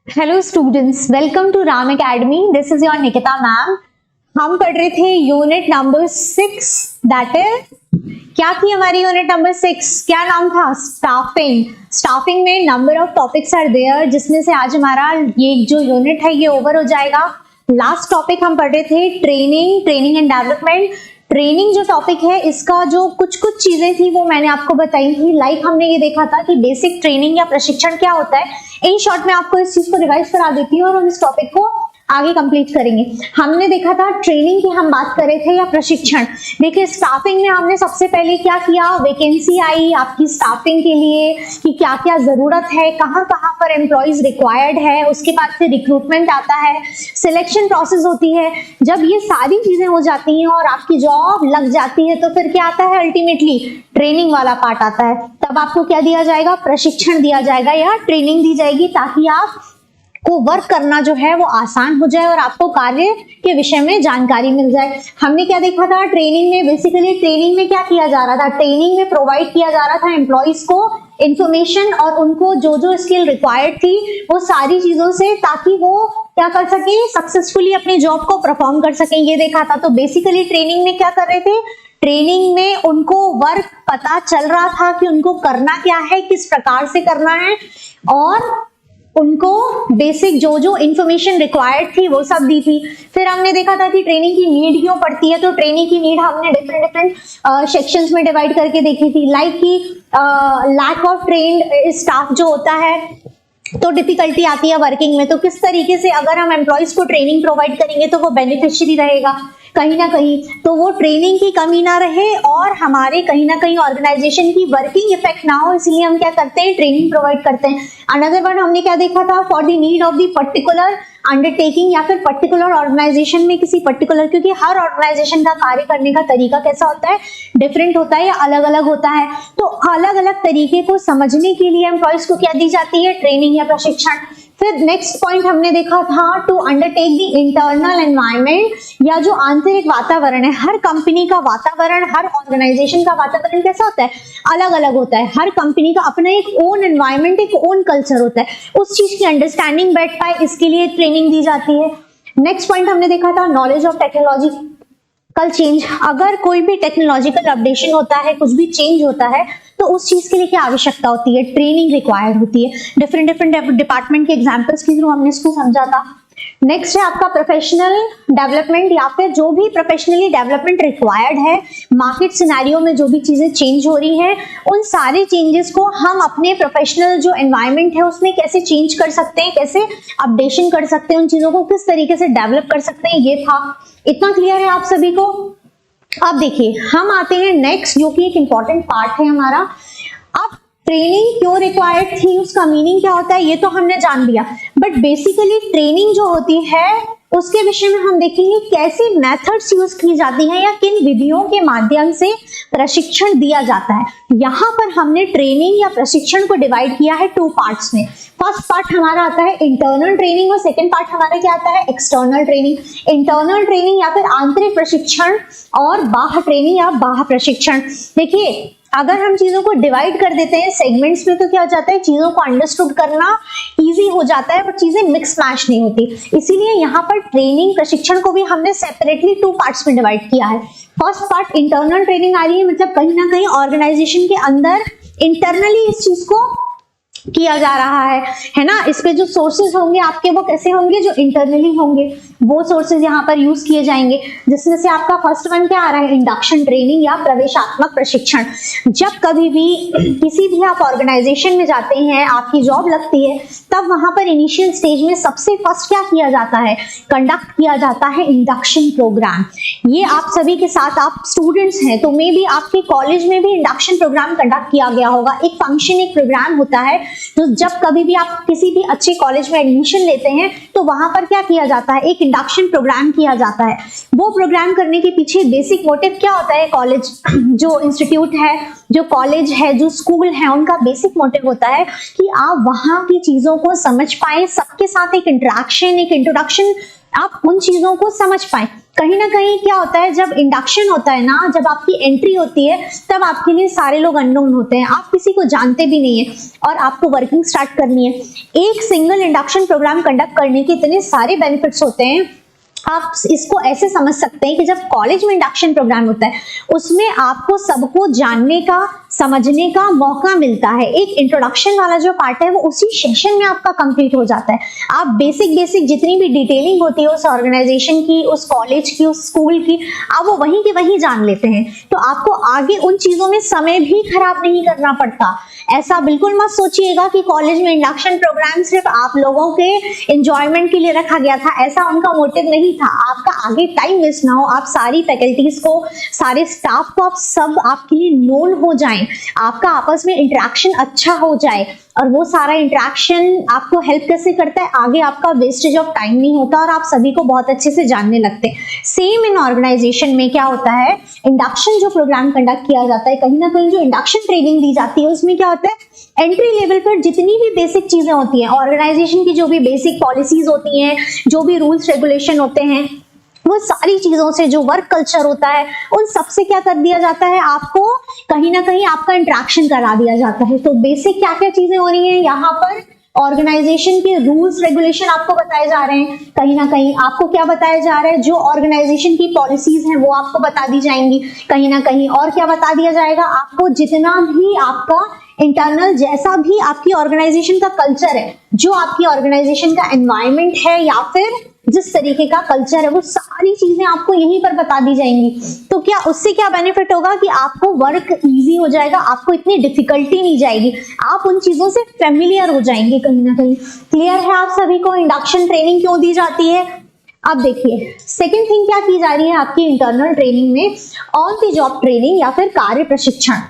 Hello students, welcome to Ram Academy. This is your Nikita ma'am. हम पढ़ रहे थे यूनिट नंबर 6, दैट इज क्या थी हमारी यूनिट नंबर 6? क्या नाम था? स्टाफिंग। स्टाफिंग में number of topics are there, जिसमें से आज हमारा ये जो यूनिट है ये ओवर हो जाएगा। लास्ट टॉपिक हम पढ़ रहे थे ट्रेनिंग एंड डेवलपमेंट। ट्रेनिंग जो टॉपिक है इसका जो कुछ चीजें थी वो मैंने आपको बताई थी। लाइक हमने ये देखा था कि बेसिक ट्रेनिंग या प्रशिक्षण क्या होता है। इन शॉर्ट में आपको इस चीज को रिवाइज करा देती हूँ और हम इस टॉपिक को आगे कंप्लीट करेंगे। हमने देखा था ट्रेनिंग की हम बात कर रहे थे या प्रशिक्षण। देखिए स्टाफिंग में हमने सबसे पहले क्या किया, वैकेंसी आई आपकी स्टाफिंग के लिए कि क्या क्या जरूरत है, कहाँ कहाँ पर एम्प्लॉइज रिक्वायर्ड है। उसके बाद से रिक्रूटमेंट आता है, सिलेक्शन प्रोसेस होती है। जब ये सारी चीजें हो जाती हैं और आपकी जॉब लग जाती है तो फिर क्या आता है, अल्टीमेटली ट्रेनिंग वाला पार्ट आता है। तब आपको क्या दिया जाएगा, प्रशिक्षण दिया जाएगा या ट्रेनिंग दी जाएगी, ताकि आप को वर्क करना जो है वो आसान हो जाए और आपको कार्य के विषय में जानकारी मिल जाए। हमने क्या देखा था ट्रेनिंग में? बेसिकली ट्रेनिंग में क्या किया जा रहा था, ट्रेनिंग में प्रोवाइड किया जा रहा था एम्प्लॉइज को इंफॉर्मेशन और उनको जो जो स्किल रिक्वायर्ड थी वो सारी चीजों से, ताकि वो क्या कर सके, सक्सेसफुली अपनी जॉब को परफॉर्म कर सके, ये देखा था। तो बेसिकली ट्रेनिंग में क्या कर रहे थे, ट्रेनिंग में उनको वर्क पता चल रहा था कि उनको करना क्या है, किस प्रकार से करना है, और उनको बेसिक जो जो इंफॉर्मेशन रिक्वायर्ड थी वो सब दी थी। फिर हमने देखा था कि ट्रेनिंग की नीड क्यों पड़ती है। तो ट्रेनिंग की नीड हमने डिफरेंट सेक्शंस में डिवाइड करके देखी थी। लाइक कि लैक ऑफ ट्रेन्ड स्टाफ जो होता है तो डिफिकल्टी आती है वर्किंग में। तो किस तरीके से अगर हम एम्प्लॉइज को ट्रेनिंग प्रोवाइड करेंगे तो वो बेनिफिशियरी रहेगा कहीं ना कहीं, तो वो ट्रेनिंग की कमी ना रहे और हमारे कहीं ना कहीं ऑर्गेनाइजेशन की वर्किंग इफेक्ट ना हो, इसलिए हम क्या करते हैं, ट्रेनिंग प्रोवाइड करते हैं। अनदर वन हमने क्या देखा था, for the need of the particular undertaking या फिर पर्टिकुलर ऑर्गेनाइजेशन में किसी पर्टिकुलर, क्योंकि हर ऑर्गेनाइजेशन का कार्य करने का तरीका कैसा होता है, डिफरेंट होता है या अलग अलग होता है। तो अलग अलग तरीके को समझने के लिए एम्प्लॉइज को क्या दी जाती है, ट्रेनिंग या प्रशिक्षण। फिर नेक्स्ट पॉइंट हमने देखा था to undertake the internal environment, या जो आंतरिक वातावरण है। हर कंपनी का वातावरण, हर ऑर्गेनाइजेशन का वातावरण कैसा होता है, अलग अलग होता है। हर कंपनी का अपना एक ओन एनवायरनमेंट, एक ओन कल्चर होता है। उस चीज की अंडरस्टैंडिंग बैठ पाए, इसके लिए ट्रेनिंग दी जाती है। नेक्स्ट पॉइंट हमने देखा था नॉलेज ऑफ टेक्नोलॉजी कल चेंज। अगर कोई भी टेक्नोलॉजिकल अपडेशन होता है, कुछ भी चेंज होता है, तो उस चीज के लिए क्या आवश्यकता होती है, ट्रेनिंग रिक्वायर्ड होती है। डिफरेंट डिपार्टमेंट के एग्जांपल्स के थ्रू हमने इसको समझा था। नेक्स्ट है आपका प्रोफेशनल डेवलपमेंट, या फिर जो भी प्रोफेशनली डेवलपमेंट रिक्वायर्ड है। मार्केट सिनेरियो में जो भी चीजें चेंज हो रही हैं, उन सारे चेंजेस को हम अपने प्रोफेशनल जो एनवायरनमेंट है उसमें कैसे चेंज कर सकते हैं, कैसे अपडेशन कर सकते हैं, उन चीजों को किस तरीके से डेवलप कर सकते हैं, ये था। इतना क्लियर है आप सभी को? अब देखिए हम आते हैं नेक्स्ट, जो कि एक इंपॉर्टेंट पार्ट है हमारा। अब ट्रेनिंग क्यों रिक्वायर्ड थी, उसका मीनिंग क्या होता है, ये तो हमने जान लिया। बट बेसिकली ट्रेनिंग जो होती है उसके विषय में हम देखेंगे कैसे मेथड्स यूज की जाती हैं या किन विधियों के माध्यम से प्रशिक्षण दिया जाता है। यहाँ पर हमने ट्रेनिंग या प्रशिक्षण को डिवाइड किया है 2 पार्ट्स में। फर्स्ट पार्ट हमारा आता है इंटरनल ट्रेनिंग और सेकंड पार्ट हमारा क्या आता है, एक्सटर्नल ट्रेनिंग। इंटरनल ट्रेनिंग या फिर आंतरिक प्रशिक्षण और बाह्य ट्रेनिंग या बाह्य प्रशिक्षण। देखिए अगर हम चीजों को डिवाइड कर देते हैं सेगमेंट्स में तो क्या हो जाता है, चीजों को अंडरस्टूड करना इजी हो जाता है, पर चीजें मिक्स मैच नहीं होती। इसीलिए यहाँ पर ट्रेनिंग प्रशिक्षण को भी हमने सेपरेटली 2 पार्ट्स में डिवाइड किया है। फर्स्ट पार्ट इंटरनल ट्रेनिंग आ रही है, मतलब कहीं ना कहीं ऑर्गेनाइजेशन के अंदर इंटरनली इस चीज को किया जा रहा है ना। इसके जो सोर्सेज होंगे आपके वो कैसे होंगे, जो इंटरनली होंगे, वो सोर्सेज यहाँ पर यूज किए जाएंगे। जिसमें से आपका फर्स्ट वन क्या आ रहा है, इंडक्शन ट्रेनिंग या प्रवेशात्मक प्रशिक्षण। जब कभी भी किसी भी आप ऑर्गेनाइजेशन में जाते हैं, आपकी जॉब लगती है, तब वहां पर इनिशियल स्टेज में सबसे फर्स्ट क्या किया जाता है, कंडक्ट किया जाता है इंडक्शन प्रोग्राम। ये आप सभी के साथ, आप स्टूडेंट्स हैं तो मे बी आपके कॉलेज में भी इंडक्शन प्रोग्राम कंडक्ट किया गया होगा। एक फंक्शन, एक प्रोग्राम होता है, तो जब कभी भी आप किसी भी अच्छे कॉलेज में एडमिशन लेते हैं तो वहां पर क्या किया जाता है, एक इंडक्शन प्रोग्राम किया जाता है। वो प्रोग्राम करने के पीछे बेसिक मोटिव क्या होता है, कॉलेज जो इंस्टीट्यूट है, जो कॉलेज है, जो स्कूल है, उनका बेसिक मोटिव होता है कि आप वहां की चीजों को समझ पाए, सबके साथ एक इंटरेक्शन, एक इंट्रोडक्शन, आप उन चीजों को समझ पाए। कहीं ना कहीं क्या होता है, जब इंडक्शन होता है ना, जब आपकी एंट्री होती है, तब आपके लिए सारे लोग अननोन होते हैं, आप किसी को जानते भी नहीं है और आपको वर्किंग स्टार्ट करनी है। एक सिंगल इंडक्शन प्रोग्राम कंडक्ट करने के इतने सारे बेनिफिट्स होते हैं। आप इसको ऐसे समझ सकते हैं कि जब कॉलेज में इंडक्शन प्रोग्राम होता है, उसमें आपको सबको जानने का, समझने का मौका मिलता है। एक इंट्रोडक्शन वाला जो पार्ट है वो उसी सेशन में आपका कंप्लीट हो जाता है। आप बेसिक जितनी भी डिटेलिंग होती है उस ऑर्गेनाइजेशन की, उस कॉलेज की, उस स्कूल की, आप वो वहीं के वहीं जान लेते हैं। तो आपको आगे उन चीजों में समय भी खराब नहीं करना पड़ता। ऐसा बिल्कुल मत सोचिएगा कि कॉलेज में इंडक्शन प्रोग्राम सिर्फ आप लोगों के एंजॉयमेंट के लिए रखा गया था, ऐसा उनका मोटिव नहीं था। आपका आगे टाइम वेस्ट ना हो, आप सारी फैकल्टीज को, सारे स्टाफ को, आप सब आपके लिए नोन हो जाएं, आपका आपस में इंटरेक्शन अच्छा हो जाए। और वो सारा इंटरेक्शन आपको हेल्प कैसे करता है, आगे आपका वेस्टेज ऑफ टाइम नहीं होता और आप सभी को बहुत अच्छे से जानने लगते हैं। सेम इन ऑर्गेनाइजेशन में क्या होता है, इंडक्शन जो प्रोग्राम कंडक्ट किया जाता है, कहीं ना कहीं जो इंडक्शन ट्रेनिंग दी जाती है, उसमें क्या होता है, एंट्री लेवल पर जितनी भी बेसिक चीजें होती हैं, ऑर्गेनाइजेशन की जो भी बेसिक पॉलिसीज होती हैं, जो भी रूल्स रेगुलेशन होते हैं, वो सारी चीजों से, जो वर्क कल्चर होता है, उन सब से क्या कर दिया जाता है, आपको कहीं ना कहीं आपका इंटरेक्शन करा दिया जाता है। तो बेसिक क्या क्या चीजें हो रही हैं यहाँ पर, ऑर्गेनाइजेशन के रूल्स रेगुलेशन आपको बताए जा रहे हैं, कहीं ना कहीं आपको क्या बताया जा रहा है, जो ऑर्गेनाइजेशन की पॉलिसीज हैं वो आपको बता दी जाएंगी कहीं ना कहीं। और क्या बता दिया जाएगा आपको, जितना भी आपका इंटरनल, जैसा भी आपकी ऑर्गेनाइजेशन का कल्चर है, जो आपकी ऑर्गेनाइजेशन का एनवायरनमेंट है या फिर जिस तरीके का कल्चर है, वो सारी चीजें आपको यहीं पर बता दी जाएंगी। तो क्या उससे क्या बेनिफिट होगा कि आपको वर्क इजी हो जाएगा, आपको इतनी डिफिकल्टी नहीं जाएगी, आप उन चीजों से फेमिलियर हो जाएंगे कहीं ना कहीं। क्लियर है आप सभी को इंडक्शन ट्रेनिंग क्यों दी जाती है? अब देखिए सेकेंड थिंग क्या की जा रही है आपकी इंटरनल ट्रेनिंग में, ऑन द जॉब ट्रेनिंग या फिर कार्य प्रशिक्षण।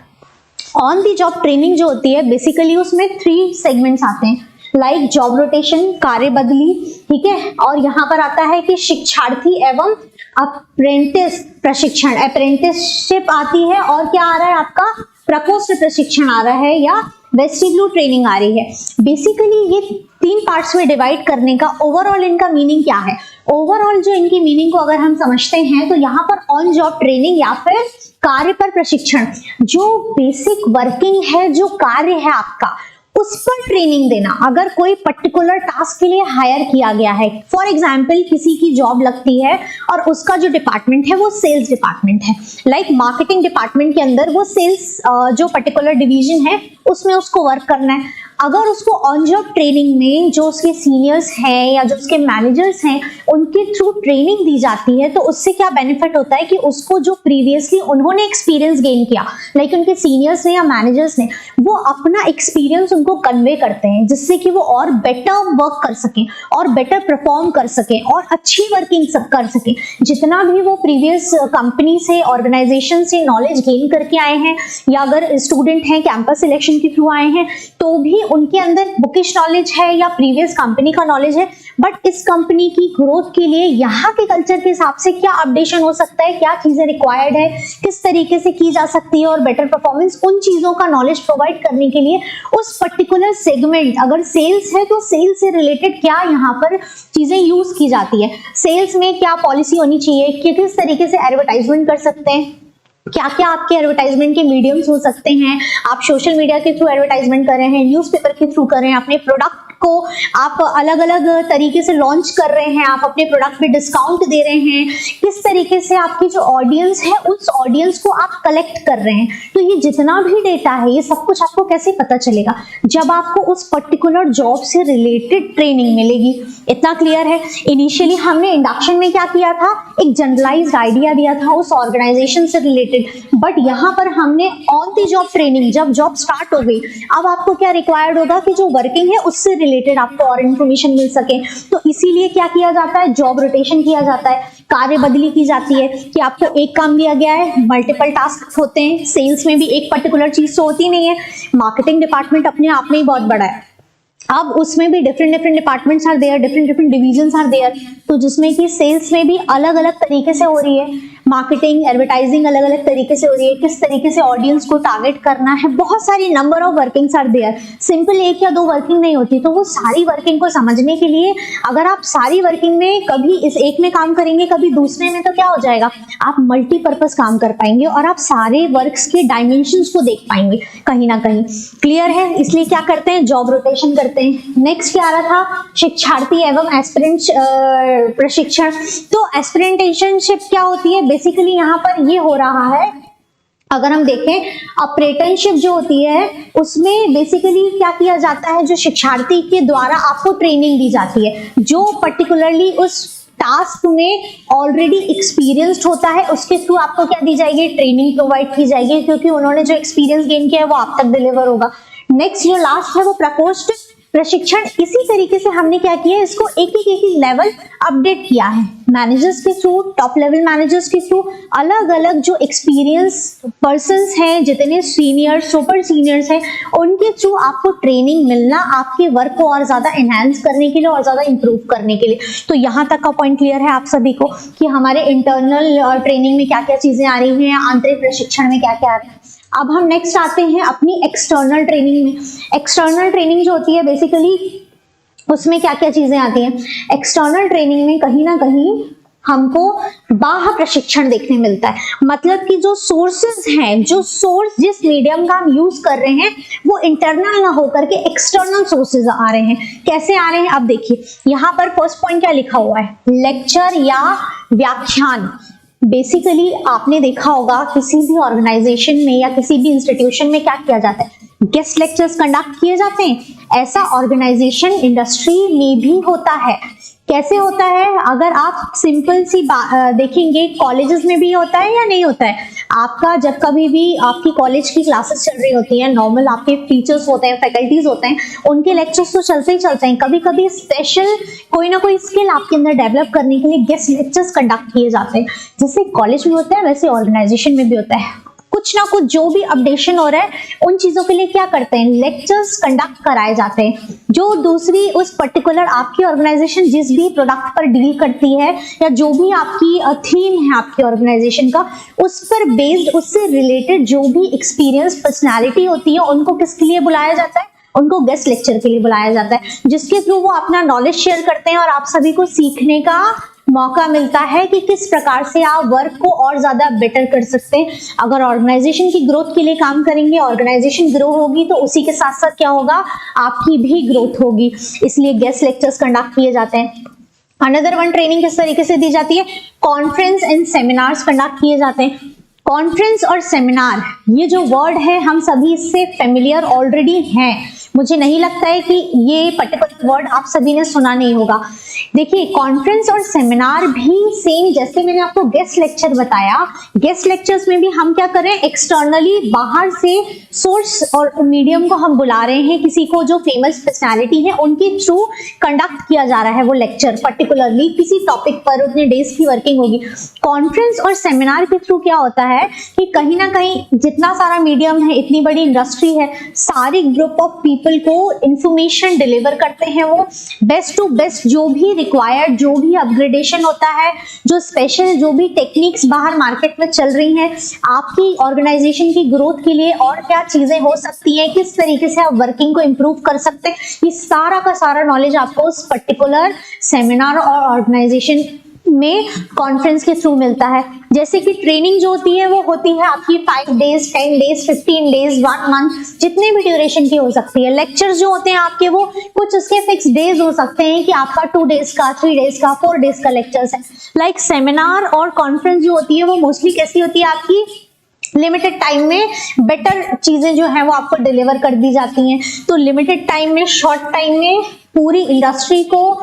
ऑन दी जॉब ट्रेनिंग जो होती है, बेसिकली उसमें 3 सेगमेंट्स आते हैं, लाइक जॉब रोटेशन, कार्य बदली, ठीक है, और यहाँ पर आता है कि शिक्षार्थी एवं अप्रेंटिस प्रशिक्षण, अप्रेंटिसशिप आती है, और क्या आ रहा है आपका, प्रकोष्ठ प्रशिक्षण आ रहा है या वेस्टिब्यूलर ट्रेनिंग आ रही है। बेसिकली ये 3 पार्ट्स में डिवाइड करने का ओवरऑल इनका मीनिंग क्या है, ओवरऑल जो इनकी मीनिंग को अगर हम समझते हैं तो यहाँ पर ऑन जॉब ट्रेनिंग या फिर कार्य पर प्रशिक्षण, जो बेसिक वर्किंग है, जो कार्य है आपका, उस पर ट्रेनिंग देना। अगर कोई पर्टिकुलर टास्क के लिए हायर किया गया है, फॉर एग्जांपल किसी की जॉब लगती है और उसका जो डिपार्टमेंट है वो सेल्स डिपार्टमेंट है, लाइक मार्केटिंग डिपार्टमेंट के अंदर वो सेल्स जो पर्टिकुलर डिवीजन है उसमें उसको वर्क करना है। अगर उसको ऑन जॉब ट्रेनिंग में जो उसके सीनियर्स हैं या जो उसके मैनेजर्स हैं उनके थ्रू ट्रेनिंग दी जाती है, तो उससे क्या बेनिफिट होता है कि उसको जो प्रीवियसली उन्होंने एक्सपीरियंस गेन किया, लाइक उनके सीनियर्स ने या मैनेजर्स ने, वो अपना एक्सपीरियंस उनको कन्वे करते हैं, जिससे कि वो और बेटर वर्क कर सकें और बेटर परफॉर्म कर सकें और अच्छी वर्किंग कर सकें। जितना भी वो प्रीवियस कंपनी से, ऑर्गेनाइजेशन से नॉलेज गेन करके आए हैं, या अगर स्टूडेंट हैं कैंपस सिलेक्शन के थ्रू आए हैं, तो भी उनके अंदर बुकिश नॉलेज है या प्रीवियस कंपनी का नॉलेज है, बट इस कंपनी की ग्रोथ के लिए यहाँ के कल्चर के हिसाब से क्या अपडेशन हो सकता है, क्या चीजें रिक्वायर्ड है, किस तरीके से की जा सकती है और बेटर परफॉर्मेंस, उन चीजों का नॉलेज प्रोवाइड करने के लिए उस पर्टिकुलर सेगमेंट, अगर सेल्स है तो सेल्स से रिलेटेड क्या यहाँ पर चीजें यूज की जाती है, सेल्स में क्या पॉलिसी होनी चाहिए, कि किस तरीके से एडवर्टाइजमेंट कर सकते हैं, क्या क्या आपके एडवर्टाइजमेंट के मीडियम्स हो सकते हैं, आप सोशल मीडिया के थ्रू एडवर्टाइजमेंट कर रहे हैं, न्यूज़पेपर के थ्रू कर रहे हैं, अपने प्रोडक्ट को आप अलग अलग तरीके से लॉन्च कर रहे हैं, आप अपने प्रोडक्ट पे डिस्काउंट दे रहे हैं, किस तरीके से आपकी जो ऑडियंस है उस ऑडियंस को आप कलेक्ट कर रहे हैं। तो ये जितना भी डेटा है ये सब कुछ आपको कैसे पता चलेगा, जब आपको उस पर्टिकुलर जॉब से रिलेटेड ट्रेनिंग मिलेगी। इतना क्लियर है? इनिशियली हमने इंडक्शन में क्या किया था, एक जनरलाइज्ड आइडिया दिया था उस ऑर्गेनाइजेशन से रिलेटेड, बट यहाँ पर हमने ऑन द जॉब ट्रेनिंग, जब जॉब स्टार्ट हो गई, अब आपको क्या रिक्वायर्ड होगा कि जो वर्किंग है उससे रिलेटेड आपको और इन्फॉर्मेशन मिल सके। तो इसीलिए क्या किया जाता है, जॉब रोटेशन किया जाता है, कार्य बदली की जाती है, कि आपको एक काम दिया गया है, मल्टीपल टास्क होते हैं। सेल्स में भी एक पर्टिकुलर चीज तो होती नहीं है, मार्केटिंग डिपार्टमेंट अपने आप में ही बहुत बड़ा है, अब उसमें भी different departments are there, different divisions are there, तो जिसमें कि सेल्स में भी अलग अलग तरीके से हो रही है, मार्केटिंग, एडवर्टाइजिंग अलग अलग तरीके से हो रही है, किस तरीके से ऑडियंस को टारगेट करना है, बहुत सारी number of workings are there. Simple एक या दो वर्किंग नहीं होती, तो वो सारी वर्किंग को समझने के लिए अगर आप सारी वर्किंग में कभी इस एक में काम करेंगे कभी दूसरे में, तो क्या हो जाएगा, आप मल्टीपर्पज काम कर पाएंगे और आप सारे वर्क्स के डायमेंशंस को देख पाएंगे कहीं ना कहीं। क्लियर है? इसलिए क्या करते हैं, जॉब रोटेशन करते हैं। नेक्स्ट क्या आ रहा था, शिक्षार्थी एवं एस्पिरेंट प्रशिक्षण। तो एस्पिरेंटेशनशिप क्या होती है, बेसिकली यहाँ पर ये हो रहा है, अगर हम देखें अप्रेंटिसशिप जो होती है उसमें बेसिकली क्या किया जाता है, जो शिक्षार्थी के द्वारा आपको ट्रेनिंग दी जाती है, जो पर्टिकुलरली उस टास्क में ऑलरेडी एक्सपीरियंस्ड होता है, उसके थ्रू आपको क्या दी जाएगी, ट्रेनिंग प्रोवाइड की जाएगी, क्योंकि उन्होंने जो एक्सपीरियंस गेन किया है वो आप तक डिलीवर होगा। नेक्स्ट जो लास्ट है वो प्रकोष्ठ प्रशिक्षण। इसी तरीके से हमने क्या किया है, इसको एक एक लेवल अपडेट किया है, मैनेजर्स के थ्रू, टॉप लेवल मैनेजर्स के थ्रू, अलग अलग जो एक्सपीरियंस पर्संस हैं, जितने सीनियर सुपर सीनियर्स हैं, उनके थ्रू आपको ट्रेनिंग मिलना आपके वर्क को और ज्यादा एनहांस करने के लिए और ज्यादा इंप्रूव करने के लिए। तो यहाँ तक का पॉइंट क्लियर है आप सभी को कि हमारे इंटरनल ट्रेनिंग में क्या क्या चीजें आ रही हैं, आंतरिक प्रशिक्षण में क्या क्या आ रहा है। अब हम नेक्स्ट आते हैं अपनी एक्सटर्नल ट्रेनिंग में। एक्सटर्नल ट्रेनिंग जो होती है बेसिकली उसमें क्या क्या चीजें आती हैं, एक्सटर्नल ट्रेनिंग में कहीं ना कहीं हमको बाह्य प्रशिक्षण देखने मिलता है, मतलब कि जो सोर्सेज हैं, जो सोर्स जिस मीडियम का हम यूज कर रहे हैं वो इंटरनल ना होकर के एक्सटर्नल सोर्सेज आ रहे हैं। कैसे आ रहे हैं, अब देखिए यहाँ पर फर्स्ट पॉइंट क्या लिखा हुआ है, लेक्चर या व्याख्यान। बेसिकली आपने देखा होगा किसी भी ऑर्गेनाइजेशन में या किसी भी इंस्टीट्यूशन में क्या किया जाता है, गेस्ट लेक्चर्स कंडक्ट किए जाते हैं। ऐसा ऑर्गेनाइजेशन इंडस्ट्री में भी होता है। कैसे होता है, अगर आप सिंपल सी देखेंगे कॉलेजेस में भी होता है या नहीं होता है। आपका जब कभी भी आपकी कॉलेज की क्लासेस चल रही होती है, नॉर्मल आपके टीचर्स होते हैं, फैकल्टीज होते हैं, उनके लेक्चर्स तो चलते ही चलते हैं। कभी कभी स्पेशल कोई ना कोई स्किल आपके अंदर डेवलप करने के लिए गेस्ट लेक्चर्स कंडक्ट किए जाते हैं। जैसे कॉलेज में होता है वैसे ऑर्गेनाइजेशन में भी होता है। कुछ ना कुछ जो भी अपडेशन हो रहा है उन चीजों के लिए क्या करते हैं, लेक्चर्स कंडक्ट कराए जाते हैं, जो दूसरी उस पर्टिकुलर आपकी ऑर्गेनाइजेशन जिस भी प्रोडक्ट पर डील करती है या जो भी आपकी थीम है आपकी ऑर्गेनाइजेशन का, उस पर बेस्ड, उससे रिलेटेड जो भी एक्सपीरियंस पर्सनैलिटी होती है उनको किसके लिए बुलाया जाता है, उनको गेस्ट लेक्चर के लिए बुलाया जाता है, जिसके थ्रू वो अपना नॉलेज शेयर करते हैं और आप सभी को सीखने का मौका मिलता है कि किस प्रकार से आप वर्क को और ज्यादा बेटर कर सकते हैं। अगर ऑर्गेनाइजेशन की ग्रोथ के लिए काम करेंगे, ऑर्गेनाइजेशन ग्रो होगी तो उसी के साथ साथ क्या होगा, आपकी भी ग्रोथ होगी। इसलिए गेस्ट लेक्चर्स कंडक्ट किए जाते हैं। अनदर वन ट्रेनिंग किस तरीके से दी जाती है, कॉन्फ्रेंस एंड सेमिनार्स कंडक्ट किए जाते हैं। कॉन्फ्रेंस और सेमिनार, ये जो वर्ड है हम सभी इससे फेमिलियर ऑलरेडी हैं। मुझे नहीं लगता है कि ये पर्टिकुलर वर्ड आप सभी ने सुना नहीं होगा। देखिए कॉन्फ्रेंस और सेमिनार भी सेम, जैसे मैंने आपको गेस्ट लेक्चर बताया, गेस्ट लेक्चर्स में भी हम क्या करें, एक्सटर्नली बाहर से सोर्स और मीडियम को हम बुला रहे हैं, किसी को जो फेमस पर्सनालिटी है उनके थ्रू कंडक्ट किया जा रहा है वो लेक्चर, पर्टिकुलरली किसी टॉपिक पर उतने डेज की वर्किंग होगी। कॉन्फ्रेंस और सेमिनार के थ्रू क्या होता है कि कहीं ना कहीं जितना सारा मीडियम है, इतनी बड़ी इंडस्ट्री है, सारी ग्रुप ऑफ पीपल को इंफॉर्मेशन डिलीवर करते हैं, वो बेस्ट टू बेस्ट जो भी रिक्वायर्ड, जो भी अपग्रेडेशन होता है, जो स्पेशल जो भी टेक्निक्स बाहर मार्केट में चल रही हैं, आपकी ऑर्गेनाइजेशन की ग्रोथ के लिए और क्या चीजें हो सकती हैं, किस तरीके से आप वर्किंग को इंप्रूव कर सकते हैं, ये सारा का सारा नॉलेज आपको उस पर्टिकुलर सेमिनार और ऑर्गेनाइजेशन में कॉन्फ्रेंस के थ्रू मिलता है। जैसे कि ट्रेनिंग जो होती है वो होती है आपकी 5 डेज, 10 डेज, 15 डेज, 1 मंथ, जितने भी ड्यूरेशन की हो सकती है। लेक्चर्स जो होते हैं आपके वो कुछ उसके फिक्स डेज हो सकते हैं कि आपका 2 डेज का, 3 डेज का, 4 डेज का लेक्चर्स है। लाइक सेमिनार और कॉन्फ्रेंस जो होती है वो मोस्टली कैसी होती है, आपकी लिमिटेड टाइम में बेटर चीजें जो है वो आपको डिलीवर कर दी जाती हैं। तो लिमिटेड टाइम में, शॉर्ट टाइम में पूरी इंडस्ट्री को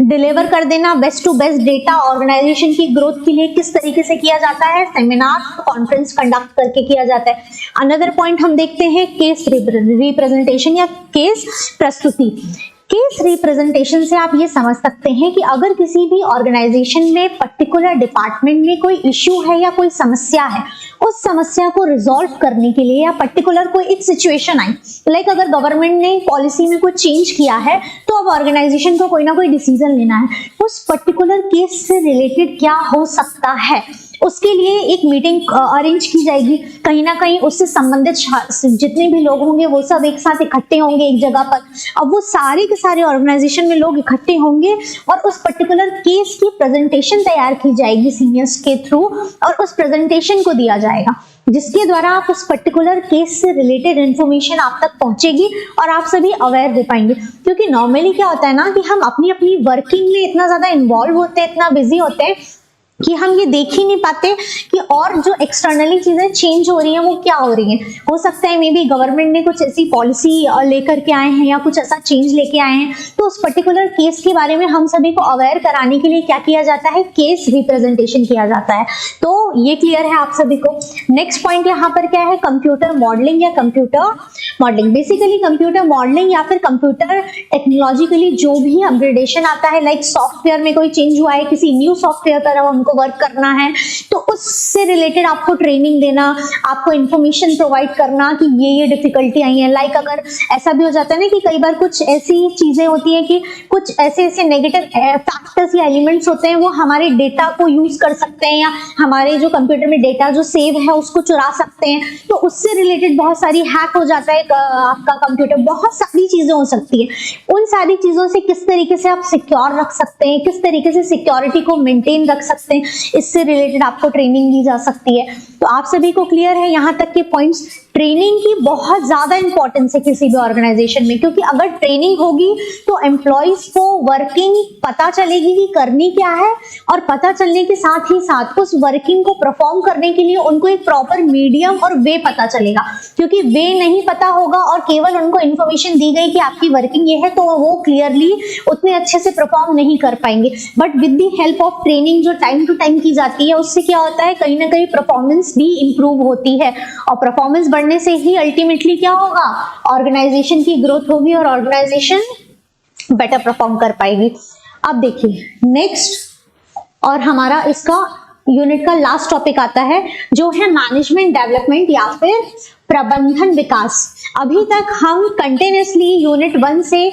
डिलीवर कर देना, best to best data organisation की ग्रोथ के लिए किस तरीके से किया जाता है, सेमिनार, कॉन्फ्रेंस कंडक्ट करके किया जाता है। अनदर पॉइंट हम देखते हैं केस रिप्रेजेंटेशन या केस प्रस्तुति। केस रिप्रेजेंटेशन से आप ये समझ सकते हैं कि अगर किसी भी ऑर्गेनाइजेशन में पर्टिकुलर डिपार्टमेंट में कोई इश्यू है या कोई समस्या है, उस समस्या को रिजॉल्व करने के लिए या पर्टिकुलर कोई एक सिचुएशन आई, लाइक अगर गवर्नमेंट ने पॉलिसी में कुछ चेंज किया है तो अब ऑर्गेनाइजेशन को कोई ना कोई डिसीजन लेना है, उस पर्टिकुलर केस से रिलेटेड क्या हो सकता है, उसके लिए एक मीटिंग अरेंज की जाएगी, कहीं ना कहीं उससे संबंधित जितने भी लोग होंगे वो सब एक साथ इकट्ठे होंगे एक जगह पर। अब वो सारे के सारे ऑर्गेनाइजेशन में लोग इकट्ठे होंगे और उस पर्टिकुलर केस की प्रेजेंटेशन तैयार की जाएगी सीनियर्स के थ्रू, और उस प्रेजेंटेशन को दिया जाएगा जिसके द्वारा आप उस पर्टिकुलर केस से रिलेटेड इंफॉर्मेशन आप तक पहुंचेगी और आप सभी अवेयर हो पाएंगे। क्योंकि नॉर्मली क्या होता है ना कि हम अपनी अपनी वर्किंग में इतना ज्यादा इन्वॉल्व होते हैं, इतना बिजी होते हैं कि हम ये देख ही नहीं पाते कि और जो एक्सटर्नली चीजें चेंज हो रही हैं वो क्या हो रही हैं। हो सकता है मे बी गवर्नमेंट ने कुछ ऐसी पॉलिसी लेकर के आए हैं या कुछ ऐसा चेंज लेके आए हैं, तो उस पर्टिकुलर केस के बारे में हम सभी को अवेयर कराने के लिए क्या किया जाता है, केस रिप्रेजेंटेशन किया जाता है। तो ये क्लियर है आप सभी को। नेक्स्ट पॉइंट यहाँ पर क्या है, कंप्यूटर मॉडलिंग या computer modelling. Basically computer modelling या फिर कंप्यूटर टेक्नोलॉजिकली जो भी अपग्रेडेशन आता है, लाइक सॉफ्टवेयर में कोई चेंज हुआ है, किसी न्यू सॉफ्टवेयर पर हमको वर्क करना है, तो उससे रिलेटेड आपको ट्रेनिंग देना, आपको इंफॉर्मेशन प्रोवाइड करना कि ये डिफिकल्टी आई है। लाइक अगर ऐसा भी हो जाता है ना कि कई बार कुछ ऐसी चीजें होती हैं कि कुछ ऐसे ऐसे नेगेटिव फैक्टर्स या एलिमेंट्स होते हैं वो हमारे डेटा को यूज कर सकते हैं या हमारे जो कंप्यूटर में डेटा जो सेव है उसको चुरा सकते हैं, तो उससे रिलेटेड बहुत सारी हैक हो जाता है आपका कंप्यूटर, बहुत सारी चीजें हो सकती है। उन सारी चीजों से किस तरीके से आप सिक्योर रख सकते हैं, किस तरीके से सिक्योरिटी को मेंटेन रख सकते हैं, इससे रिलेटेड आपको ट्रेनिंग दी जा सकती है। तो आप सभी को क्लियर है यहाँ तक के पॉइंट्स। ट्रेनिंग की बहुत ज्यादा इंपॉर्टेंस है किसी भी ऑर्गेनाइजेशन में, क्योंकि अगर ट्रेनिंग होगी तो एम्प्लॉइज को वर्किंग पता चलेगी कि करनी क्या है, और पता चलने के साथ ही साथ उस वर्किंग को परफॉर्म करने के लिए उनको एक प्रॉपर मीडियम और वे पता चलेगा। क्योंकि वे नहीं पता होगा और केवल उनको इन्फॉर्मेशन दी गई कि आपकी वर्किंग ये है, तो वो क्लियरली उतने अच्छे से परफॉर्म नहीं कर पाएंगे। But with the help of training जो टाइम टू टाइम की जाती है, उससे क्या होता है, कहीं ना कहीं परफॉर्मेंस भी इंप्रूव होती है, और परफॉर्मेंस बढ़ने से ही अल्टीमेटली क्या होगा, ऑर्गेनाइजेशन की ग्रोथ होगी और ऑर्गेनाइजेशन बेटर परफॉर्म कर पाएगी। अब देखिए नेक्स्ट, और हमारा इसका यूनिट का लास्ट टॉपिक आता है जो है मैनेजमेंट डेवलपमेंट या फिर प्रबंधन विकास। अभी तक हम कंटिन्यूअसली यूनिट 1 से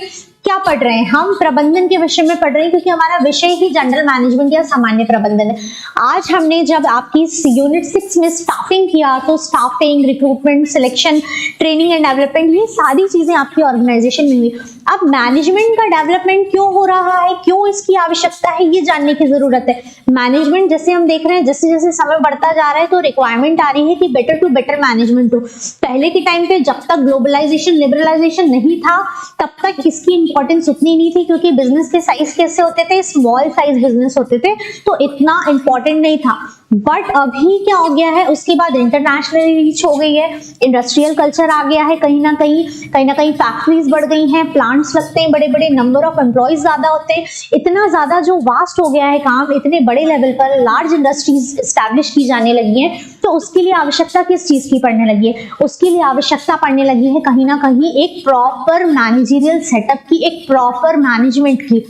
क्या पढ़ रहे हैं, हम प्रबंधन के विषय में पढ़ रहे हैं, क्योंकि हमारा विषय ही जनरल मैनेजमेंट या सामान्य प्रबंधन है। आज हमने जब आपकी यूनिट 6 में स्टाफिंग किया, तो staffing, recruitment, selection, training and development, ये सारी चीजें आपकी ऑर्गेनाइजेशन में हुई। अब मैनेजमेंट का डेवलपमेंट क्यों हो रहा है, क्यों इसकी आवश्यकता है, ये जानने की जरूरत है। मैनेजमेंट जैसे हम देख रहे हैं, जैसे जैसे समय बढ़ता जा रहा है तो रिक्वायरमेंट आ रही है कि बेटर टू बेटर मैनेजमेंट हो। पहले के टाइम पे जब तक ग्लोबलाइजेशन, लिबरलाइजेशन नहीं था, तब तक इसकी इंपॉर्टेंस उतनी नहीं थी, क्योंकि बिजनेस के साइज कैसे होते थे, स्मॉल साइज बिजनेस होते थे, तो इतना इंपॉर्टेंट नहीं था। बट अभी क्या हो गया है, उसके बाद इंटरनेशनल रीच हो गई है, इंडस्ट्रियल कल्चर आ गया है, कहीं ना कहीं फैक्ट्रीज बढ़ गई हैं, प्लांट्स लगते हैं बड़े बड़े, नंबर ऑफ एम्प्लॉइज ज्यादा होते हैं, इतना ज्यादा जो वास्ट हो गया है काम, इतने बड़े लेवल पर लार्ज इंडस्ट्रीज एस्टैब्लिश की जाने लगी है। तो उसके लिए आवश्यकता किस चीज की पड़ने लगी है, उसके लिए आवश्यकता पड़ने लगी है कहीं ना कहीं एक प्रॉपर मैनेजरियल सेटअप की, एक प्रॉपर मैनेजमेंट की।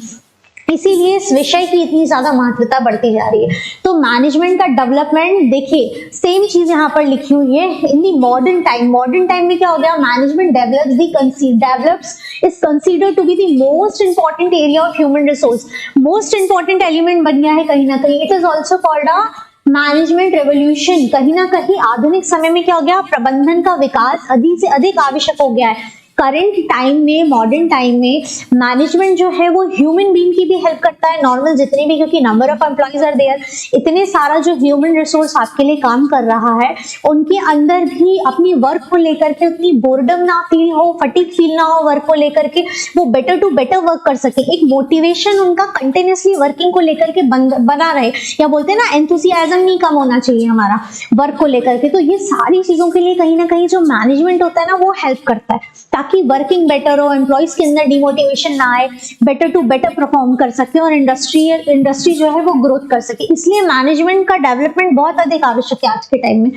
इसीलिए इस विषय की इतनी ज्यादा महत्वता बढ़ती जा रही है। तो मैनेजमेंट का डेवलपमेंट, देखिए सेम चीज यहाँ पर लिखी हुई है in the modern time. Modern time में क्या हो गया, management develops is considered to be the most important area of human resource, most important element बन गया है कहीं ना कहीं। It is also called a management revolution. कहीं ना कहीं आधुनिक समय में क्या हो गया, प्रबंधन का विकास अधिक से अधिक आवश्यक हो गया है। करंट टाइम में, मॉडर्न टाइम में मैनेजमेंट जो है वो ह्यूमन बीइंग की भी हेल्प करता है, नॉर्मल जितने भी, क्योंकि number of employees are there, इतने सारा जो ह्यूमन रिसोर्स आपके लिए काम कर रहा है, उनके अंदर भी अपनी वर्क को लेकर के उतनी बोर्डम ना फील हो, फटीग फील ना हो वर्क को लेकर के, वो बेटर टू बेटर वर्क कर सके, एक मोटिवेशन उनका कंटिन्यूअसली वर्किंग को लेकर के बना रहे, या बोलते हैं ना एंथुसियाज्म नहीं कम होना चाहिए हमारा वर्क को लेकर के। तो ये सारी चीजों के लिए कहीं ना कहीं जो मैनेजमेंट होता है ना वो हेल्प करता है, ताकि वर्किंग बेटर हो, एम्प्लॉइज के अंदर डिमोटिवेशन ना आए, बेटर टू बेटर परफॉर्म कर सके और इंडस्ट्री जो है वो ग्रोथ कर सके। इसलिए मैनेजमेंट का डेवलपमेंट बहुत अधिक आवश्यक है आज के टाइम में,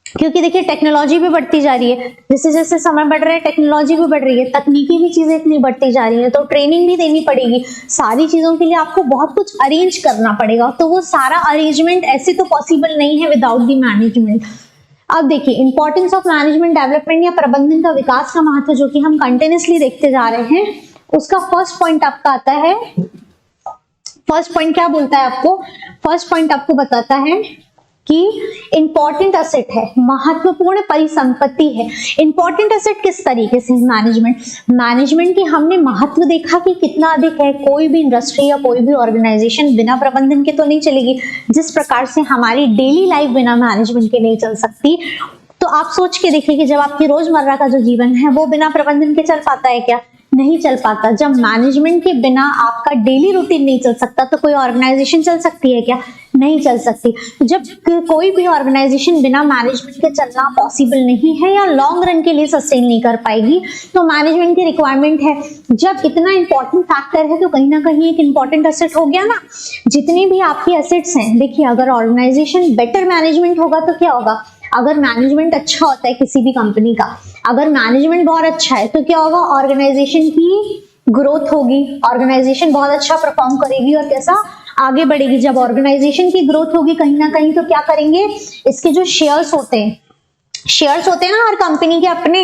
क्योंकि देखिए टेक्नोलॉजी भी बढ़ती जा रही है, जैसे जैसे समय बढ़ रहा है टेक्नोलॉजी भी बढ़ रही है, तकनीकी भी चीजें इतनी बढ़ती जा रही है, तो ट्रेनिंग भी देनी पड़ेगी। सारी चीजों के लिए आपको बहुत कुछ अरेंज करना पड़ेगा, तो वो सारा अरेंजमेंट ऐसे तो पॉसिबल नहीं है विदाउट द मैनेजमेंट। अब देखिए इंपॉर्टेंस ऑफ मैनेजमेंट डेवलपमेंट या प्रबंधन का विकास का महत्व, जो कि हम कंटिन्यूअसली देखते जा रहे हैं, उसका फर्स्ट पॉइंट आपका आता है। फर्स्ट पॉइंट क्या बोलता है आपको, फर्स्ट पॉइंट आपको बताता है कि इंपॉर्टेंट एसेट है, महत्वपूर्ण परिसंपत्ति है। इंपॉर्टेंट एसेट किस तरीके से? मैनेजमेंट की हमने महत्व देखा कि कितना अधिक है। कोई भी इंडस्ट्री या कोई भी ऑर्गेनाइजेशन बिना प्रबंधन के तो नहीं चलेगी, जिस प्रकार से हमारी डेली लाइफ बिना मैनेजमेंट के नहीं चल सकती। तो आप सोच के देखिए कि जब आपकी रोजमर्रा का जो जीवन है वो बिना प्रबंधन के चल पाता है क्या? नहीं चल पाता। जब मैनेजमेंट के बिना आपका डेली रूटीन नहीं चल सकता तो कोई ऑर्गेनाइजेशन चल सकती है क्या? नहीं चल सकती। जब कोई भी ऑर्गेनाइजेशन बिना मैनेजमेंट के चलना पॉसिबल नहीं है या लॉन्ग रन के लिए सस्टेन नहीं कर पाएगी, तो मैनेजमेंट की रिक्वायरमेंट है। जब इतना इंपॉर्टेंट फैक्टर है तो कहीं ना कहीं एक इंपॉर्टेंट एसेट हो गया ना। जितनी भी आपकी एसेट्स हैं, देखिए अगर ऑर्गेनाइजेशन बेटर मैनेजमेंट होगा तो क्या होगा? अगर मैनेजमेंट अच्छा होता है किसी भी कंपनी का, अगर मैनेजमेंट बहुत अच्छा है तो क्या होगा? ऑर्गेनाइजेशन की ग्रोथ होगी, ऑर्गेनाइजेशन बहुत अच्छा परफॉर्म करेगी और कैसा आगे बढ़ेगी। जब ऑर्गेनाइजेशन की ग्रोथ होगी कहीं ना कहीं तो क्या करेंगे? इसके जो शेयर्स होते हैं ना हर कंपनी के, अपने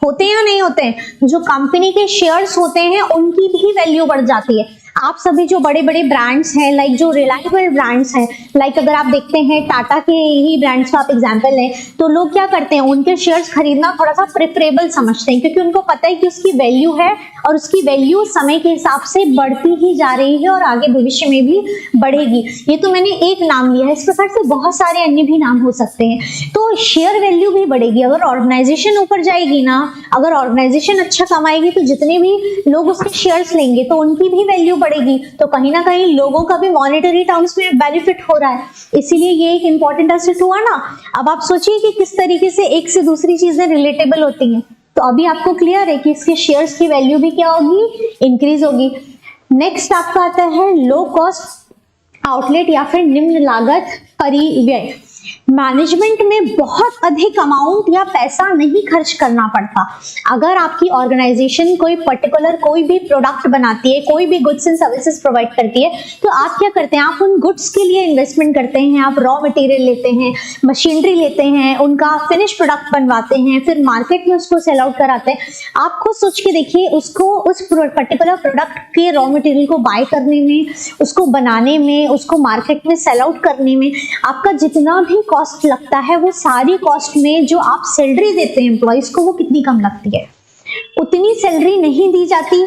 होते हैं या नहीं होते हैं? जो कंपनी के शेयर्स होते हैं उनकी भी वैल्यू बढ़ जाती है। आप सभी जो बड़े बड़े ब्रांड्स हैं, लाइक जो रिलायबल ब्रांड्स हैं, लाइक अगर आप देखते हैं टाटा के ही ब्रांड्स का आप एग्जांपल लें, तो लोग क्या करते हैं? उनके शेयर्स खरीदना थोड़ा सा प्रेफरेबल समझते हैं, क्योंकि उनको पता है कि उसकी वैल्यू है और उसकी वैल्यू समय के हिसाब से बढ़ती ही जा रही है और आगे भविष्य में भी बढ़ेगी। ये तो मैंने एक नाम लिया है, इस प्रकार से बहुत सारे अन्य भी नाम हो सकते हैं। तो शेयर वैल्यू भी बढ़ेगी। अगर ऑर्गेनाइजेशन ऊपर जाएगी ना, अगर ऑर्गेनाइजेशन अच्छा कमाएगी तो जितने भी लोग उसके शेयर्स लेंगे तो उनकी भी वैल्यू बढ़ेगी। तो कहीं ना कहीं लोगों का भी मॉनेटरी टर्म्स में बेनिफिट हो रहा है, इसीलिए ये एक इंपॉर्टेंट एसेट हुआ ना। अब आप सोचिए कि किस तरीके से एक से दूसरी चीजें रिलेटेबल होती हैं। तो अभी आपको क्लियर है कि इसके शेयर्स की वैल्यू भी क्या होगी? इंक्रीज होगी। नेक्स्ट आपका आता है लो कॉस्ट आउटलेट या फिर निम्न लागत परिव्यय। मैनेजमेंट में बहुत अधिक अमाउंट या पैसा नहीं खर्च करना पड़ता। अगर आपकी ऑर्गेनाइजेशन कोई पर्टिकुलर कोई भी प्रोडक्ट बनाती है, कोई भी गुड्स एंड सर्विसेज प्रोवाइड करती है, तो आप क्या करते हैं? आप उन गुड्स के लिए इन्वेस्टमेंट करते हैं, आप रॉ मटेरियल लेते हैं, मशीनरी लेते हैं, उनका फिनिश प्रोडक्ट बनवाते हैं, फिर मार्केट में उसको सेल आउट कराते हैं। आप खुद सोच के देखिए, उसको उस पर्टिकुलर प्रोडक्ट के रॉ मटेरियल को बाय करने में, उसको बनाने में, उसको मार्केट में सेल आउट करने में आपका जितना भी कॉस्ट लगता है, वो सारी कॉस्ट में जो आप सैलरी देते हैं एम्प्लॉइज को, वो कितनी कम लगती है? उतनी सैलरी नहीं दी जाती।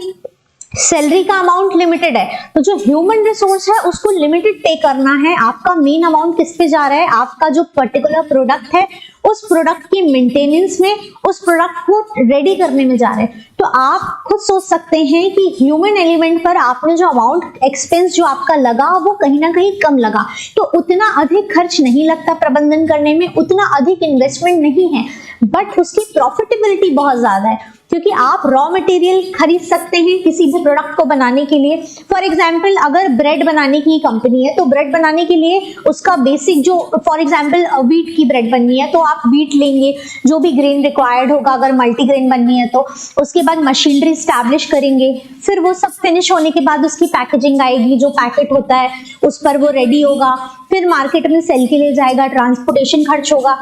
सैलरी का अमाउंट लिमिटेड है, तो जो ह्यूमन रिसोर्स है उसको लिमिटेड पे करना है। आपका मेन अमाउंट किस पे जा रहा है? आपका जो पर्टिकुलर प्रोडक्ट है उस प्रोडक्ट की मेंटेनेंस में, उस प्रोडक्ट को रेडी करने में जा रहे हैं। तो आप खुद सोच सकते हैं कि ह्यूमन एलिमेंट पर आपने जो अमाउंट एक्सपेंस जो आपका लगा वो कहीं ना कहीं कम लगा। तो उतना अधिक खर्च नहीं लगता प्रबंधन करने में, उतना अधिक इन्वेस्टमेंट नहीं है, बट उसकी प्रॉफिटेबिलिटी बहुत ज्यादा है, क्योंकि आप रॉ मटेरियल खरीद सकते हैं किसी भी प्रोडक्ट को बनाने के लिए। फॉर एग्जांपल अगर ब्रेड बनाने की कंपनी है तो ब्रेड बनाने के लिए उसका बेसिक जो, फॉर एग्जांपल व्हीट की ब्रेड बननी है तो आप व्हीट लेंगे, जो भी ग्रेन रिक्वायर्ड होगा, अगर मल्टीग्रेन बननी है तो उसके बाद मशीनरी स्टैब्लिश करेंगे, फिर वो सब फिनिश होने के बाद उसकी पैकेजिंग आएगी, जो पैकेट होता है उस पर वो रेडी होगा, फिर मार्केट में सेल के लिए जाएगा, ट्रांसपोर्टेशन खर्च होगा।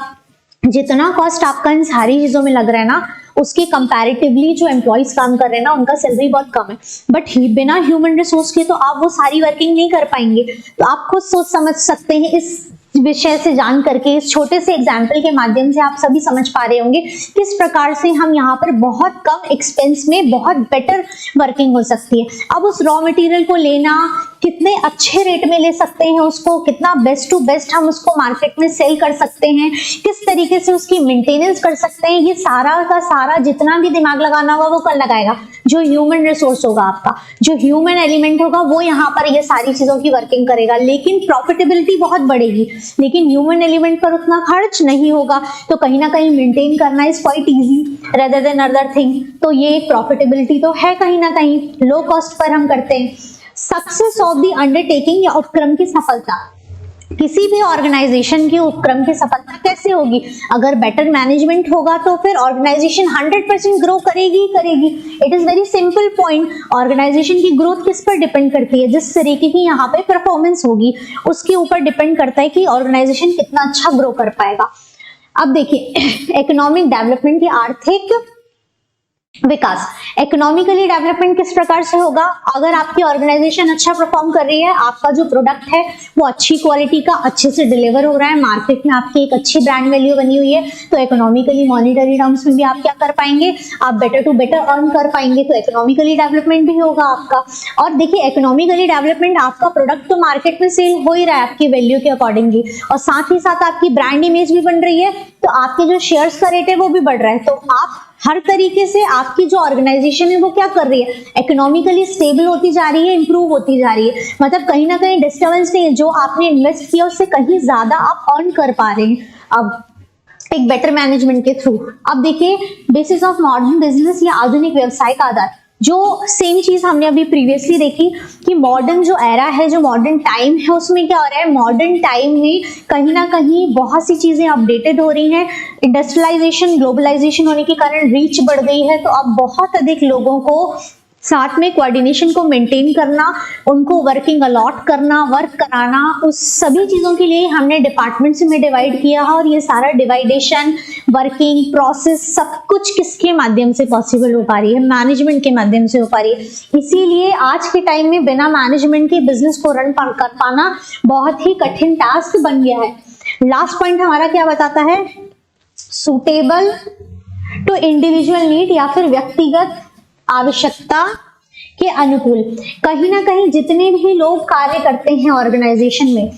जितना कॉस्ट आपका इन सारी चीजों में लग रहा है ना, उसके कंपैरेटिवली जो एम्प्लॉइज काम कर रहे हैं ना, उनका सैलरी बहुत कम है। बट बिना ह्यूमन रिसोर्स के तो आप वो सारी वर्किंग नहीं कर पाएंगे। तो आप खुद सोच समझ सकते हैं, इस विषय से जान करके, इस छोटे से एग्जाम्पल के माध्यम से आप सभी समझ पा रहे होंगे किस प्रकार से हम यहाँ पर बहुत कम एक्सपेंस में बहुत बेटर वर्किंग हो सकती है। अब उस रॉ मटेरियल को लेना, कितने अच्छे रेट में ले सकते हैं उसको, कितना बेस्ट टू बेस्ट हम उसको मार्केट में सेल कर सकते हैं, किस तरीके से उसकी मेंटेनेंस कर सकते हैं, ये सारा का सारा जितना भी दिमाग लगाना होगा वो कर लगाएगा जो ह्यूमन रिसोर्स होगा आपका, जो ह्यूमन एलिमेंट होगा वो यहाँ पर ये सारी चीजों की वर्किंग करेगा। लेकिन प्रॉफिटेबिलिटी बहुत बढ़ेगी, लेकिन ह्यूमन एलिमेंट पर उतना खर्च नहीं होगा। तो कहीं ना कहीं मेंटेन करना is quite easy rather than other thing. तो ये प्रॉफिटेबिलिटी तो है कहीं ना कहीं, लो कॉस्ट पर हम करते हैं। सक्सेस ऑफ द अंडरटेकिंग या उपक्रम की सफलता, किसी भी ऑर्गेनाइजेशन की उपक्रम की सफलता कैसे होगी? अगर बेटर मैनेजमेंट होगा तो फिर ऑर्गेनाइजेशन 100% ग्रो करेगी ही करेगी। It is very simple point. Organisation की ग्रोथ किस पर डिपेंड करती है? जिस तरीके की यहाँ पे परफॉर्मेंस होगी उसके ऊपर डिपेंड करता है कि ऑर्गेनाइजेशन कितना अच्छा ग्रो कर पाएगा। अब देखिए, इकोनॉमिक डेवलपमेंट की आर्थिक विकास। इकोनॉमिकली डेवलपमेंट किस प्रकार से होगा? अगर आपकी ऑर्गेनाइजेशन अच्छा परफॉर्म कर रही है, आपका जो प्रोडक्ट है वो अच्छी क्वालिटी का अच्छे से डिलीवर हो रहा है, मार्केट में आपकी एक अच्छी ब्रांड वैल्यू बनी हुई है, तो इकोनॉमिकली मॉनिटरी टर्म्स में भी आप क्या कर पाएंगे, आप बेटर टू बेटर अर्न कर पाएंगे, तो इकोनॉमिकली डेवलपमेंट भी होगा आपका। और देखिए इकोनॉमिकली डेवलपमेंट, आपका प्रोडक्ट तो मार्केट में सेल हो ही रहा है आपकी वैल्यू के अकॉर्डिंगली, और साथ ही साथ आपकी ब्रांड इमेज भी बन रही है, तो आपके जो शेयर्स का रेट है वो भी बढ़ रहा है, तो आप हर तरीके से आपकी जो ऑर्गेनाइजेशन है वो क्या कर रही है, इकोनॉमिकली स्टेबल होती जा रही है, इंप्रूव होती जा रही है, मतलब कहीं ना कहीं डिस्टर्बेंस नहीं है, जो आपने इन्वेस्ट किया उससे कहीं ज्यादा आप अर्न कर पा रहे हैं अब एक बेटर मैनेजमेंट के थ्रू। अब देखिए बेसिस ऑफ मॉडर्न बिजनेस या आधुनिक व्यवसाय का आधार, जो सेम चीज हमने अभी प्रीवियसली देखी कि मॉडर्न जो एरा है, जो मॉडर्न टाइम है, उसमें क्या हो रहा है, मॉडर्न टाइम में कहीं ना कहीं बहुत सी चीजें अपडेटेड हो रही हैं, इंडस्ट्रियलाइजेशन ग्लोबलाइजेशन होने के कारण रीच बढ़ गई है, तो अब बहुत अधिक लोगों को साथ में कोऑर्डिनेशन को मेंटेन करना, उनको वर्किंग अलॉट करना, वर्क कराना, उस सभी चीजों के लिए हमने डिपार्टमेंट्स में डिवाइड किया है, और ये सारा डिवाइडेशन, वर्किंग प्रोसेस सब कुछ किसके माध्यम से पॉसिबल हो पा रही है, मैनेजमेंट के माध्यम से हो पा रही है। इसीलिए आज के टाइम में बिना मैनेजमेंट के बिजनेस को रन कर पाना बहुत ही कठिन टास्क बन गया है। लास्ट पॉइंट हमारा क्या बताता है, सूटेबल टू इंडिविजुअल नीड या फिर व्यक्तिगत आवश्यकता के अनुकूल। कहीं ना कहीं जितने भी लोग कार्य करते हैं ऑर्गेनाइजेशन में,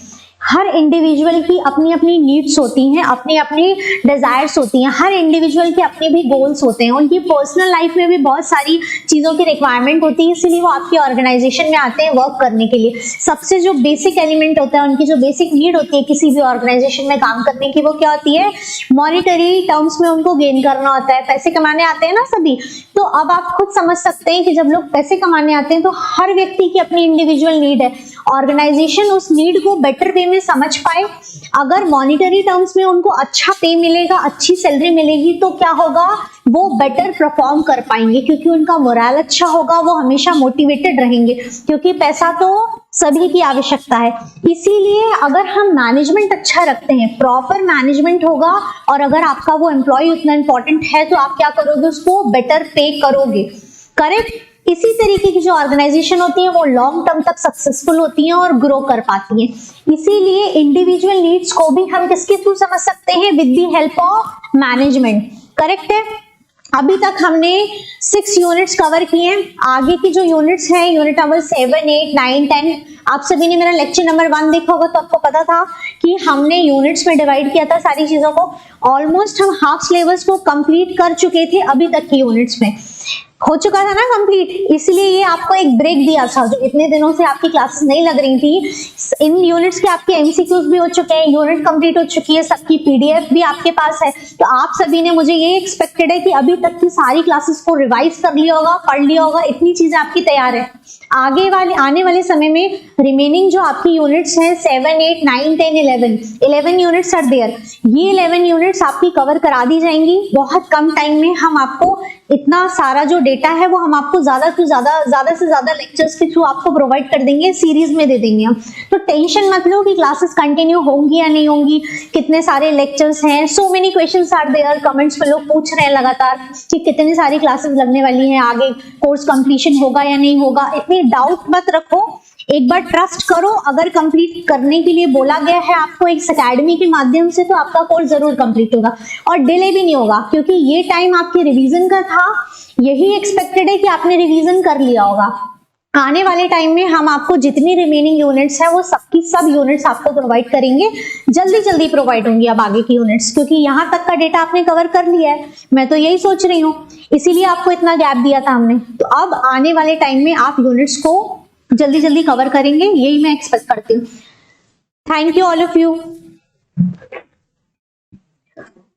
हर इंडिविजुअल की अपनी अपनी नीड्स होती हैं, अपनी अपनी डिजायर्स होती हैं, हर इंडिविजुअल के अपने भी गोल्स होते हैं, उनकी पर्सनल लाइफ में भी बहुत सारी चीजों की रिक्वायरमेंट होती है, इसीलिए वो आपकी ऑर्गेनाइजेशन में आते हैं वर्क करने के लिए। सबसे जो बेसिक एलिमेंट होता है, उनकी जो बेसिक नीड होती है किसी भी ऑर्गेनाइजेशन में काम करने की, वो क्या होती है, मॉनिटरी टर्म्स में उनको गेन करना होता है, पैसे कमाने आते हैं ना सभी। तो अब आप खुद समझ सकते हैं कि जब लोग पैसे कमाने आते हैं तो हर व्यक्ति की अपनी इंडिविजुअल नीड है, ऑर्गेनाइजेशन उस नीड को बेटर वे में समझ पाए। अगर मॉनिटरी टर्म्स में उनको अच्छा पे मिलेगा, अच्छी सैलरी मिलेगी, तो क्या होगा, वो बेटर परफॉर्म कर पाएंगे, क्योंकि उनका मोरल अच्छा होगा, वो हमेशा मोटिवेटेड रहेंगे, क्योंकि पैसा तो सभी की आवश्यकता है। इसीलिए अगर हम मैनेजमेंट अच्छा रखते हैं, प्रॉपर मैनेजमेंट होगा, और अगर आपका वो एम्प्लॉय उतना इंपॉर्टेंट है, तो आप क्या करोगे, उसको बेटर पे करोगे, करेक्ट। इसी तरीके की जो ऑर्गेनाइजेशन होती है वो लॉन्ग टर्म तक सक्सेसफुल होती हैं और ग्रो कर पाती हैं। इसीलिए इंडिविजुअल नीड्स को भी हम किसके थ्रू समझ सकते हैं, with the help of management, correct है। अभी तक हमने 6 यूनिट्स कवर किए हैं, आगे की जो यूनिट्स हैं, यूनिट नंबर 7, 8, 9, 10, आप सभी ने मेरा लेक्चर नंबर 1 देखा होगा, तो आपको पता था कि हमने यूनिट्स में डिवाइड किया था सारी चीजों को। ऑलमोस्ट हम हाफ सिलेबस को कंप्लीट कर चुके थे अभी तक की यूनिट्स में, हो चुका था ना कंप्लीट, इसलिए ये आपको एक ब्रेक दिया था, जो इतने दिनों से आपकी क्लासेस नहीं लग रही थी। इन यूनिट्स के आपके एमसीक्यूज भी हो चुके हैं, यूनिट कंप्लीट हो चुकी है, सबकी पीडीएफ भी आपके पास है, तो आप सभी ने, मुझे ये एक्सपेक्टेड है कि अभी तक की सारी क्लासेस को रिवाइज कर लिया होगा, पढ़ लिया होगा, इतनी चीजें आपकी तैयार है। आने वाले समय में रिमेनिंग जो आपकी यूनिट्स हैं 7, 8, 9, 10, 11 यूनिट्स आर देयर, ये 11 यूनिट्स आपकी कवर करा दी जाएंगी बहुत कम टाइम में। हम आपको इतना सारा जो डेटा है वो हम आपको ज्यादा से ज्यादा लेक्चर्स के थ्रू आपको प्रोवाइड कर देंगे, सीरीज में दे देंगे हम। तो टेंशन मत लो कि क्लासेस कंटिन्यू होंगी या नहीं होंगी, कितने सारे लेक्चर्स हैं, so many questions are there, comments में लोग पूछ रहे हैं लगातार कि कितनी सारी क्लासेस लगने वाली हैं, आगे कोर्स कंप्लीशन होगा या नहीं होगा, इतनी डाउट मत रखो, एक बार ट्रस्ट करो। अगर कंप्लीट करने के लिए बोला गया है आपको इस एकेडमी के माध्यम से, तो आपका कोर्स जरूर कंप्लीट होगा और डिले भी नहीं होगा, क्योंकि ये टाइम आपके रिवीजन का था, यही एक्सपेक्टेड है कि आपने रिवीजन कर लिया होगा। आने वाले टाइम में हम आपको जितनी रिमेनिंग यूनिट्स है वो सबकी सब यूनिट्स आपको प्रोवाइड करेंगे, जल्दी प्रोवाइड होंगी अब आगे की यूनिट्स, क्योंकि यहाँ तक का डेटा आपने कवर कर लिया है, मैं तो यही सोच रही हूँ, इसीलिए आपको इतना गैप दिया था हमने। तो अब आने वाले टाइम में आप यूनिट्स को जल्दी कवर करेंगे, यही मैं एक्सपेक्ट करती हूँ। Thank you all of you.